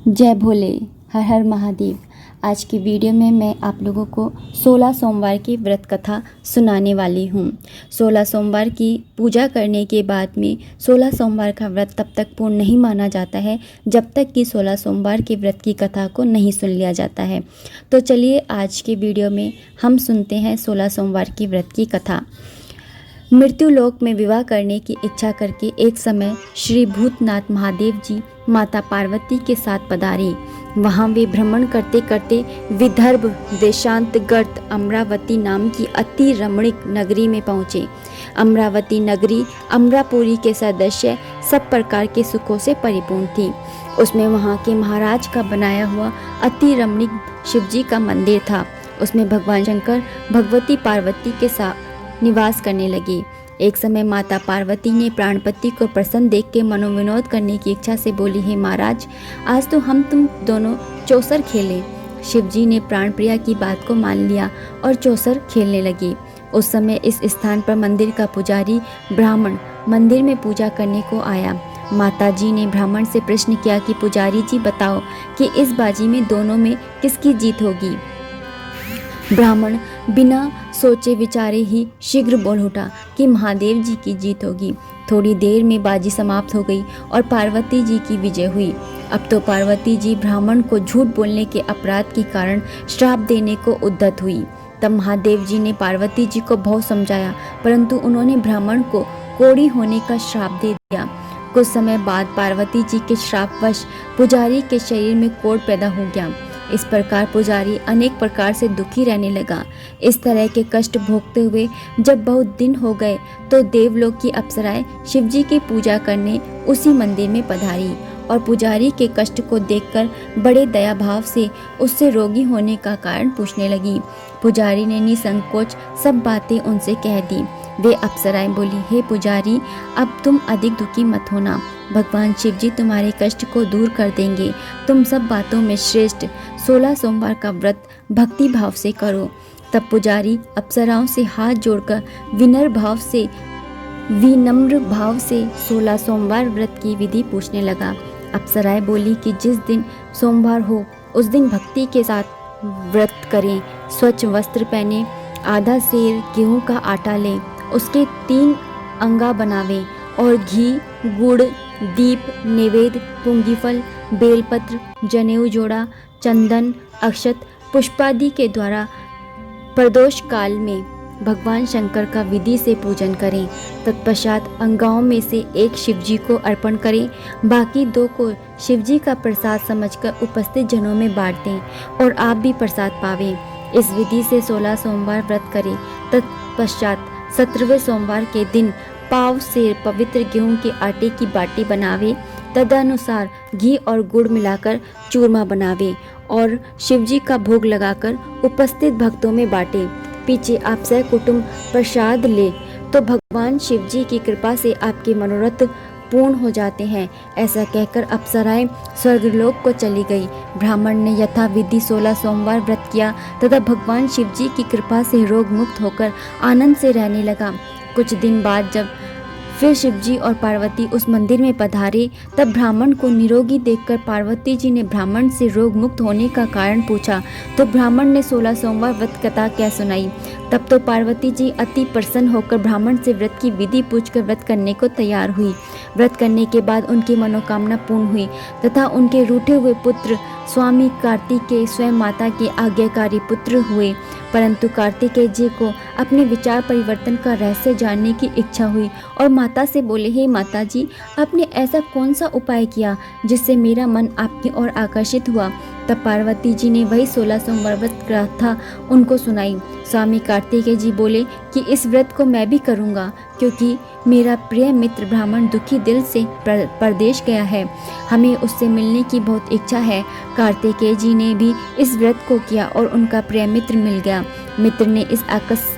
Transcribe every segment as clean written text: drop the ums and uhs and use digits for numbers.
जय भोले, हर हर महादेव। आज की वीडियो में मैं आप लोगों को 16 सोमवार की व्रत कथा सुनाने वाली हूँ। 16 सोमवार की पूजा करने के बाद में 16 सोमवार का व्रत तब तक पूर्ण नहीं माना जाता है जब तक कि 16 सोमवार के व्रत की कथा को नहीं सुन लिया जाता है। तो चलिए आज की वीडियो में हम सुनते हैं 16 सोमवार की व्रत की कथा। मृत्यु लोक में विवाह करने की इच्छा करके एक समय श्री भूतनाथ महादेव जी माता पार्वती के साथ पधारे। वहाँ वे भ्रमण करते करते विदर्भ देशांतर्गत अमरावती नाम की अति रमणीक नगरी में पहुँचे। अमरावती नगरी अमरापुरी के सदस्य सब प्रकार के सुखों से परिपूर्ण थी। उसमें वहाँ के महाराज का बनाया हुआ अति रमणीक शिवजी का मंदिर था। उसमें भगवान शंकर भगवती पार्वती के साथ निवास करने लगे। एक समय माता पार्वती ने प्राणपति को प्रसन्न देख के मनोविनोद करने की इच्छा से बोली, हे महाराज, आज तो हम तुम दोनों चौसर खेलें। शिवजी ने प्राणप्रिया की बात को मान लिया और चौसर खेलने लगे। उस समय इस स्थान पर मंदिर का पुजारी ब्राह्मण मंदिर में पूजा करने को आया। माता जी ने ब्राह्मण से प्रश्न किया कि पुजारी जी बताओ कि इस बाजी में दोनों में किसकी जीत होगी। ब्राह्मण बिना सोचे विचारे ही शीघ्र बोल उठा कि महादेव जी की जीत होगी। थोड़ी देर में बाजी समाप्त हो गई और पार्वती जी की विजय हुई। अब तो पार्वती जी ब्राह्मण को झूठ बोलने के अपराध के कारण श्राप देने को उद्यत हुई। तब महादेव जी ने पार्वती जी को बहुत समझाया, परंतु उन्होंने ब्राह्मण को कोढ़ी होने का श्राप दे दिया। कुछ समय बाद पार्वती जी के श्रापवश पुजारी के शरीर में कोढ़ पैदा हो गया। इस प्रकार पुजारी अनेक प्रकार से दुखी रहने लगा। इस तरह के कष्ट भोगते हुए जब बहुत दिन हो गए तो देवलोक की अप्सराएं शिवजी की पूजा करने उसी मंदिर में पधारी और पुजारी के कष्ट को देखकर बड़े दया भाव से उससे रोगी होने का कारण पूछने लगी। पुजारी ने निसंकोच सब बातें उनसे कह दी। वे अप्सराएं बोली, हे पुजारी, अब तुम अधिक दुखी मत होना। भगवान शिवजी तुम्हारे कष्ट को दूर कर देंगे। तुम सब बातों में श्रेष्ठ 16 सोमवार का व्रत भक्ति भाव से करो। तब पुजारी अप्सराओं से हाथ जोड़कर विनम्र भाव से 16 सोमवार व्रत की विधि पूछने लगा। अप्सराएं बोली कि जिस दिन सोमवार हो उस दिन भक्ति के साथ व्रत करें। स्वच्छ वस्त्र पहने, आधा सेर गेहूं का आटा लें, उसके 3 अंगा बनावें और घी, गुड़, दीप, नैवेद्य, पुंगीफल, बेलपत्र, जनेऊ जोड़ा, चंदन, अक्षत, पुष्पादि के द्वारा प्रदोष काल में भगवान शंकर का विधि से पूजन करें। तत्पश्चात अंगाओं में से एक शिवजी को अर्पण करें, बाकी 2 को शिवजी का प्रसाद समझकर उपस्थित जनों में बांट दें और आप भी प्रसाद पावें। इस विधि से 16 सोमवार व्रत करें। तत्पश्चात 17वें सोमवार के दिन पाव से पवित्र गेहूं के आटे की बाटी बनावे, तदनुसार घी और गुड़ मिलाकर चूरमा बनावे और शिवजी का भोग लगाकर उपस्थित भक्तों में बांटे। पीछे आप सहकुटुंब प्रसाद ले तो भगवान शिवजी की कृपा से आपके मनोरथ पूर्ण हो जाते हैं। ऐसा कहकर अप्सराएं स्वर्गलोक को चली गई। ब्राह्मण ने यथा विधि 16 सोमवार व्रत किया तथा भगवान शिवजी की कृपा से रोग मुक्त होकर आनंद से रहने लगा। कुछ दिन बाद जब फिर शिवजी और पार्वती उस मंदिर में पधारे तब ब्राह्मण को निरोगी देखकर पार्वती जी ने ब्राह्मण से रोग मुक्त होने का कारण पूछा तो ब्राह्मण ने 16 सोमवार व्रत कथा क्या सुनाई। तब तो पार्वती जी अति प्रसन्न होकर ब्राह्मण से व्रत की विधि पूछकर व्रत करने को तैयार हुई। व्रत करने के बाद उनकी मनोकामना पूर्ण हुई तथा उनके रूठे हुए पुत्र स्वामी कार्तिकेय स्वयं माता के आज्ञाकारी पुत्र हुए। परंतु कार्तिकेय जी को अपने विचार परिवर्तन का रहस्य जानने की इच्छा हुई और माता से बोले, हे माता जी, आपने ऐसा कौन सा उपाय किया जिससे मेरा मन आपकी ओर आकर्षित हुआ। तब पार्वती जी ने वही 16 सोमवार व्रत कथा उनको सुनाई। स्वामी कार्तिकेय जी बोले कि इस व्रत को मैं भी करूँगा क्योंकि मेरा प्रिय मित्र ब्राह्मण दुखी दिल से परदेश गया है, हमें उससे मिलने की बहुत इच्छा है। कार्तिकेय जी ने भी इस व्रत को किया और उनका प्रिय मित्र मिल गया। मित्र ने इस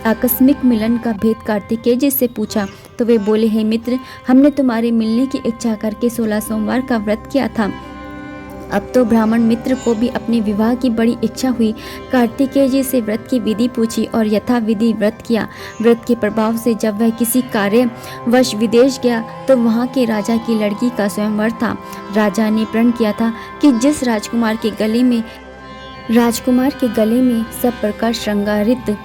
आकस्मिक मिलन का भेद कार्तिकेय जी से पूछा तो वे बोले, हे मित्र, हमने तुम्हारे मिलने की इच्छा करके 16 सोमवार का व्रत किया था। अब तो ब्राह्मण मित्र को भी अपने विवाह की बड़ी इच्छा हुई। कार्तिकेय जी से व्रत की विधि पूछी और यथा विधि व्रत किया। व्रत के प्रभाव से जब वह किसी कार्यवश विदेश गया तो वहाँ के राजा की लड़की का स्वयंवर था। राजा ने प्रण किया था कि जिस राजकुमार के गले में सब प्रकार श्रृंगारित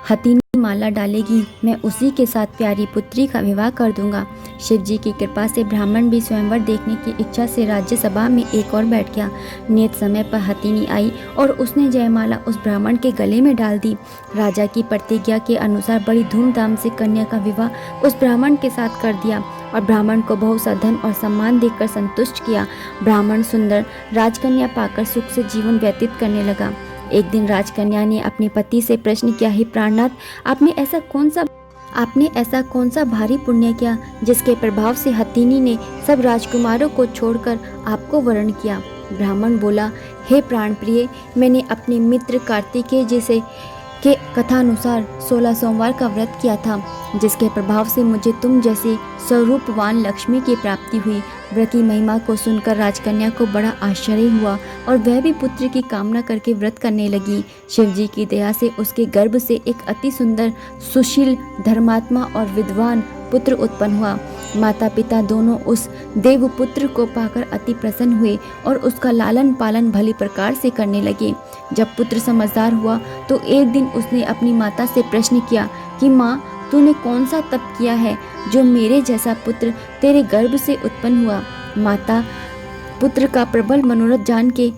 हथीनी माला डालेगी, मैं उसी के साथ प्यारी पुत्री का विवाह कर दूंगा। शिव जी की कृपा से ब्राह्मण भी स्वयंवर देखने की इच्छा से राज्यसभा में एक और बैठ गया। नियत समय पर हथिनी आई और उसने जयमाला उस ब्राह्मण के गले में डाल दी। राजा की प्रतिज्ञा के अनुसार बड़ी धूमधाम से कन्या का विवाह उस ब्राह्मण के साथ कर दिया और ब्राह्मण को बहुत सा धन और सम्मान देकर संतुष्ट किया। ब्राह्मण सुंदर राजकन्या पाकर सुख से जीवन व्यतीत करने लगा। एक दिन राजकन्या ने अपने पति से प्रश्न किया, हे प्राणनाथ, आपने ऐसा कौन सा भारी पुण्य किया जिसके प्रभाव से हथिनी ने सब राजकुमारों को छोड़कर आपको वरण किया। ब्राह्मण बोला, हे प्राणप्रिय, मैंने अपने मित्र कार्तिकेय जैसे के कथानुसार 16 सोमवार का व्रत किया था, जिसके प्रभाव से मुझे तुम जैसी स्वरूपवान लक्ष्मी की प्राप्ति हुई। व्रत की महिमा को सुनकर राजकन्या को बड़ा आश्चर्य हुआ और वह भी पुत्र की कामना करके व्रत करने लगी। शिव जी की दया से उसके गर्भ से एक अति सुंदर, सुशील, धर्मात्मा और विद्वान पुत्र उत्पन्न हुआ। माता पिता दोनों उस देवपुत्र को पाकर अति प्रसन्न हुए और उसका लालन पालन भली प्रकार से करने लगे। जब पुत्र समझदार हुआ तो एक दिन उसने अपनी माता से प्रश्न किया कि माँ, तूने कौन सा तप किया है जो मेरे जैसा पुत्र तेरे गर्भ से उत्पन्न हुआ। माता पुत्र का प्रबल मनोरथ जान के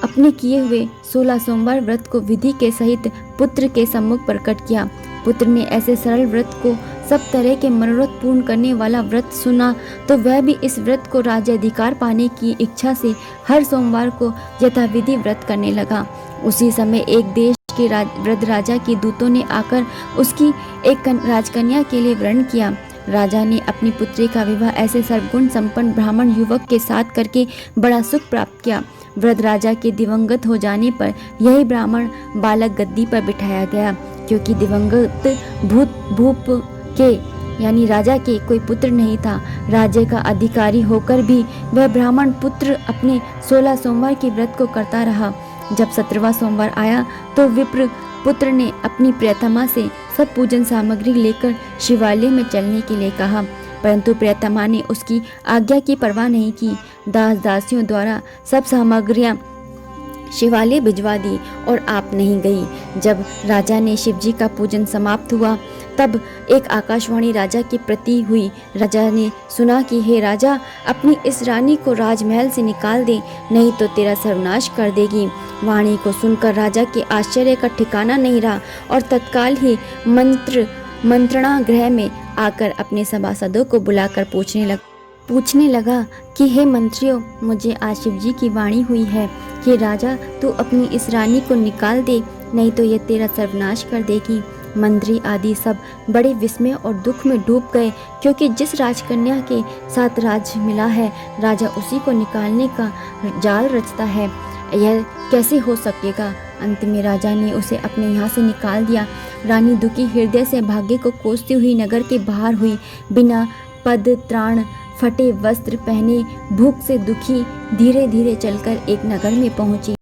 अपने किए हुए 16 सोमवार व्रत को विधि के सहित पुत्र के सम्मुख प्रकट किया। पुत्र ने ऐसे सरल व्रत को सब तरह के मनोरथ पूर्ण करने वाला व्रत सुना तो वह भी इस व्रत को राज्याधिकार पाने की इच्छा से हर सोमवार को यथाविधि व्रत करने लगा। उसी समय एक देश के वृद्ध राजा के दूतों ने आकर उसकी एक राजकन्या के लिए वर्ण किया। राजा ने अपनी पुत्री का विवाह ऐसे सर्वगुण संपन्न ब्राह्मण युवक के साथ करके बड़ा सुख प्राप्त किया। वृद्ध राजा के दिवंगत हो जाने पर यही ब्राह्मण बालक गद्दी पर बिठाया गया, क्योंकि दिवंगत भूप के यानी राजा के कोई पुत्र नहीं था। राज्य का अधिकारी होकर भी वह ब्राह्मण पुत्र अपने 16 सोमवार के व्रत को करता रहा। जब 17वां सोमवार आया तो विप्र पुत्र ने अपनी प्रियतमा से सब पूजन सामग्री लेकर शिवालय में चलने के लिए कहा, परंतु प्रियतमा ने उसकी आज्ञा की परवाह नहीं की। दास दासियों द्वारा सब सामग्रियां शिवालय भिजवा दी और आप नहीं गई। जब राजा ने शिव जी का पूजन समाप्त हुआ तब एक आकाशवाणी राजा के प्रति हुई। राजा ने सुना कि हे राजा, अपनी इस रानी को राजमहल से निकाल दे, नहीं तो तेरा सर्वनाश कर देगी। वाणी को सुनकर राजा के आश्चर्य का ठिकाना नहीं रहा और तत्काल ही मंत्रणा गृह में आकर अपने सभासदों को बुलाकर पूछने लगा कि हे मंत्रियों, मुझे आज शिव जी की वाणी हुई है कि राजा, तू अपनी इस रानी को निकाल दे, नहीं तो यह तेरा सर्वनाश कर देगी। मंत्री आदि सब बड़े विस्मय और दुख में डूब गए, क्योंकि जिस राजकन्या के साथ राज मिला है, राजा उसी को निकालने का जाल रचता है। यह कैसे हो सकेगा। अंत में राजा ने उसे अपने यहाँ से निकाल दिया। रानी दुखी हृदय से भाग्य को कोसती हुई नगर के बाहर हुई। बिना पद त्राण, फटे वस्त्र पहने, भूख से दुखी धीरे धीरे चलकर एक नगर में पहुंची।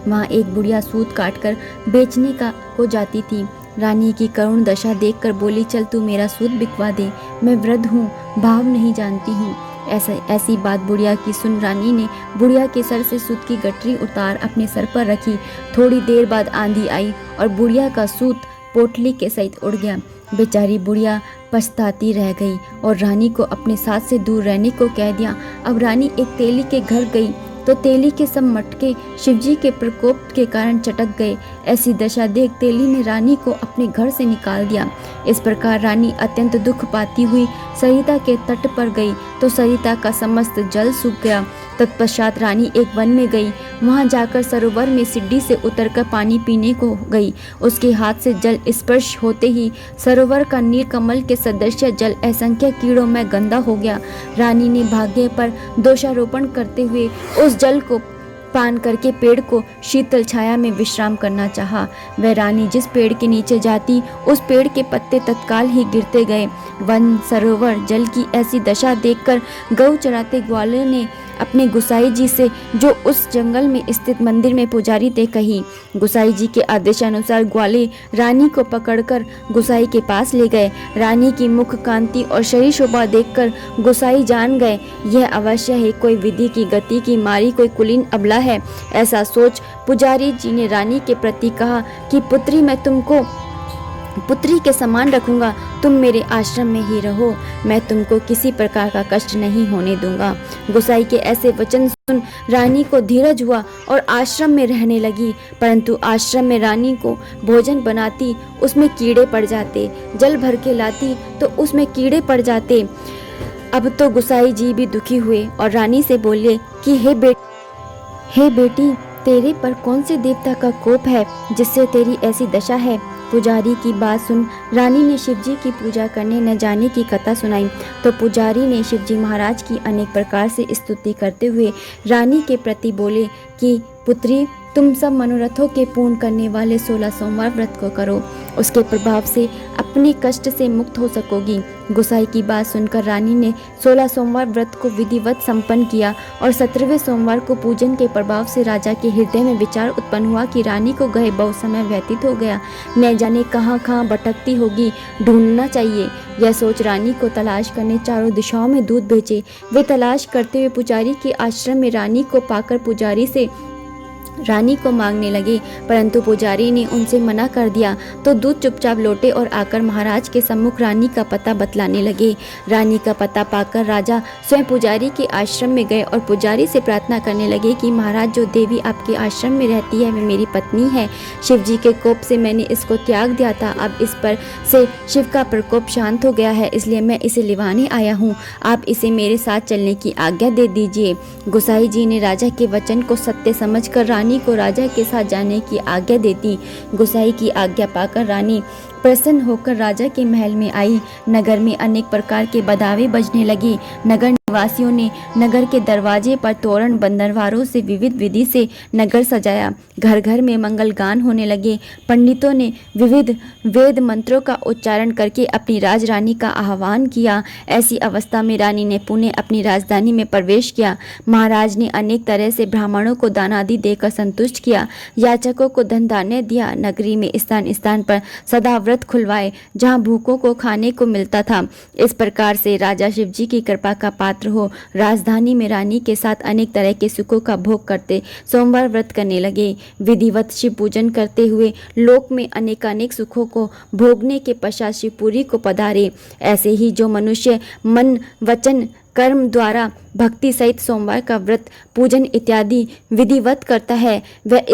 वहाँ एक बुढ़िया सूत काटकर बेचने को जाती थी। रानी की करुण दशा देखकर बोली, चल तू मेरा सूत बिकवा दे, मैं वृद्ध हूँ, भाव नहीं जानती हूँ। ऐसी बात बुढ़िया की सुन रानी ने बुढ़िया के सर से सूत की गठरी उतार अपने सर पर रखी। थोड़ी देर बाद आंधी आई और बुढ़िया का सूत पोटली के सहित उड़ गया। बेचारी बुढ़िया पछताती रह गई और रानी को अपने साथ से दूर रहने को कह दिया। अब रानी एक तेली के घर गई तो तेली के सब मटके शिवजी के प्रकोप के कारण चटक गए। ऐसी दशा देख तेली ने रानी को अपने घर से निकाल दिया। इस प्रकार रानी अत्यंत दुख पाती हुई सरिता के तट पर गई तो सरिता का समस्त जल सूख गया। तत्पश्चात रानी एक वन में गई। वहां जाकर सरोवर में सीढ़ी से उतरकर पानी पीने को गई। उसके हाथ से जल स्पर्श होते ही सरोवर का नीलकमल के सदृश जल असंख्य कीड़ों में गंदा हो गया। रानी ने भाग्य पर दोषारोपण करते हुए उस जल को पान करके पेड़ को शीतल छाया में विश्राम करना चाहा। वह रानी जिस पेड़ के नीचे जाती, उस पेड़ के पत्ते तत्काल ही गिरते गए। वन सरोवर जल की ऐसी दशा देखकर गऊ चराते ग्वालों ने अपने गुसाई जी से, जो उस जंगल में स्थित मंदिर में पुजारी थे, कही। गुसाई जी के आदेशानुसार ग्वाले रानी को पकड़कर गुसाई के पास ले गए। रानी की मुख कांति और शरीर शोभा देखकर गुसाई जान गए, यह अवश्य है कोई विधि की गति की मारी कोई कुलीन अबला है। ऐसा सोच पुजारी जी ने रानी के प्रति कहा कि पुत्री, मैं तुमको पुत्री के समान रखूंगा, तुम मेरे आश्रम में ही रहो, मैं तुमको किसी प्रकार का कष्ट नहीं होने दूंगा। गुसाई के ऐसे वचन सुन रानी को धीरज हुआ और आश्रम में रहने लगी। परंतु आश्रम में रानी को भोजन बनाती, उसमें कीड़े पड़ जाते, जल भर के लाती तो उसमें कीड़े पड़ जाते। अब तो गुसाई जी भी दुखी हुए और रानी से बोले कि हे बेटी, तेरे पर कौन से देवता का कोप है जिससे तेरी ऐसी दशा है। पुजारी की बात सुन रानी ने शिवजी की पूजा करने न जाने की कथा सुनाई। तो पुजारी ने शिवजी महाराज की अनेक प्रकार से स्तुति करते हुए रानी के प्रति बोले कि पुत्री, तुम सब मनोरथों के पूर्ण करने वाले 16 सोमवार व्रत को करो, उसके प्रभाव से अपने कष्ट से मुक्त हो सकोगी। गुसाई की बात सुनकर रानी ने 16 सोमवार व्रत को विधिवत संपन्न किया और 17वें सोमवार को पूजन के प्रभाव से राजा के हृदय में विचार उत्पन्न हुआ कि रानी को गए बहुत समय व्यतीत हो गया, न जाने कहाँ कहाँ भटकती होगी, ढूंढना चाहिए। यह सोच रानी को तलाश करने चारों दिशाओं में दूत भेजे। वे तलाश करते हुए पुजारी के आश्रम में रानी को पाकर पुजारी से रानी को मांगने लगे, परंतु पुजारी ने उनसे मना कर दिया। तो दूत चुपचाप लौटे और आकर महाराज के सम्मुख रानी का पता बतलाने लगे। रानी का पता पाकर राजा स्वयं पुजारी के आश्रम में गए और पुजारी से प्रार्थना करने लगे कि महाराज, जो देवी आपके आश्रम में रहती है वे मेरी पत्नी है। शिवजी के कोप से मैंने इसको त्याग दिया था, अब इस पर से शिव का प्रकोप शांत हो गया है, इसलिए मैं इसे लिवाने आया हूँ। आप इसे मेरे साथ चलने की आज्ञा दे दीजिए। गुसाई जी ने राजा के वचन को सत्य समझकर रानी को राजा के साथ जाने की आज्ञा देती। गुसाई की आज्ञा पाकर रानी प्रसन्न होकर राजा के महल में आई। नगर में अनेक प्रकार के बधावे बजने लगे। नगर निवासियों ने नगर के दरवाजे पर तोरण बंदरवारों से विविध विधि से नगर सजाया। घर घर में मंगल गान होने लगे। पंडितों ने विविध वेद मंत्रों का उच्चारण करके अपनी राजरानी का आह्वान किया। ऐसी अवस्था में रानी ने पुनः अपनी राजधानी में प्रवेश किया। महाराज ने अनेक तरह से ब्राह्मणों को दान आदि देकर संतुष्ट किया। याचकों को धन धान्य दिया। नगरी में स्थान स्थान पर सदा व्रत खुलवाए, जहाँ भूखों को खाने को मिलता था। इस प्रकार से राजा शिवजी की कृपा का पात्र हो राजधानी में रानी के साथ अनेक तरह के सुखों का भोग करते सोमवार व्रत करने लगे। विधिवत शिव पूजन करते हुए लोक में अनेकानेक सुखों को भोगने के पश्चात शिवपुरी को पधारे। ऐसे ही जो मनुष्य मन वचन कर्म द्वारा भक्ति सहित सोमवार का व्रत पूजन इत्यादि विधिवत करता है, वह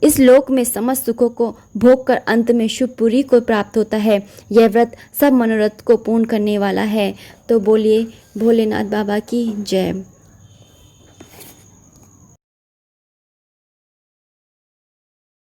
इस लोक में समस्त सुखों को भोग कर अंत में शिवपुरी को प्राप्त होता है। यह व्रत सब मनोरथ को पूर्ण करने वाला है। तो बोलिए भोलेनाथ बाबा की जय।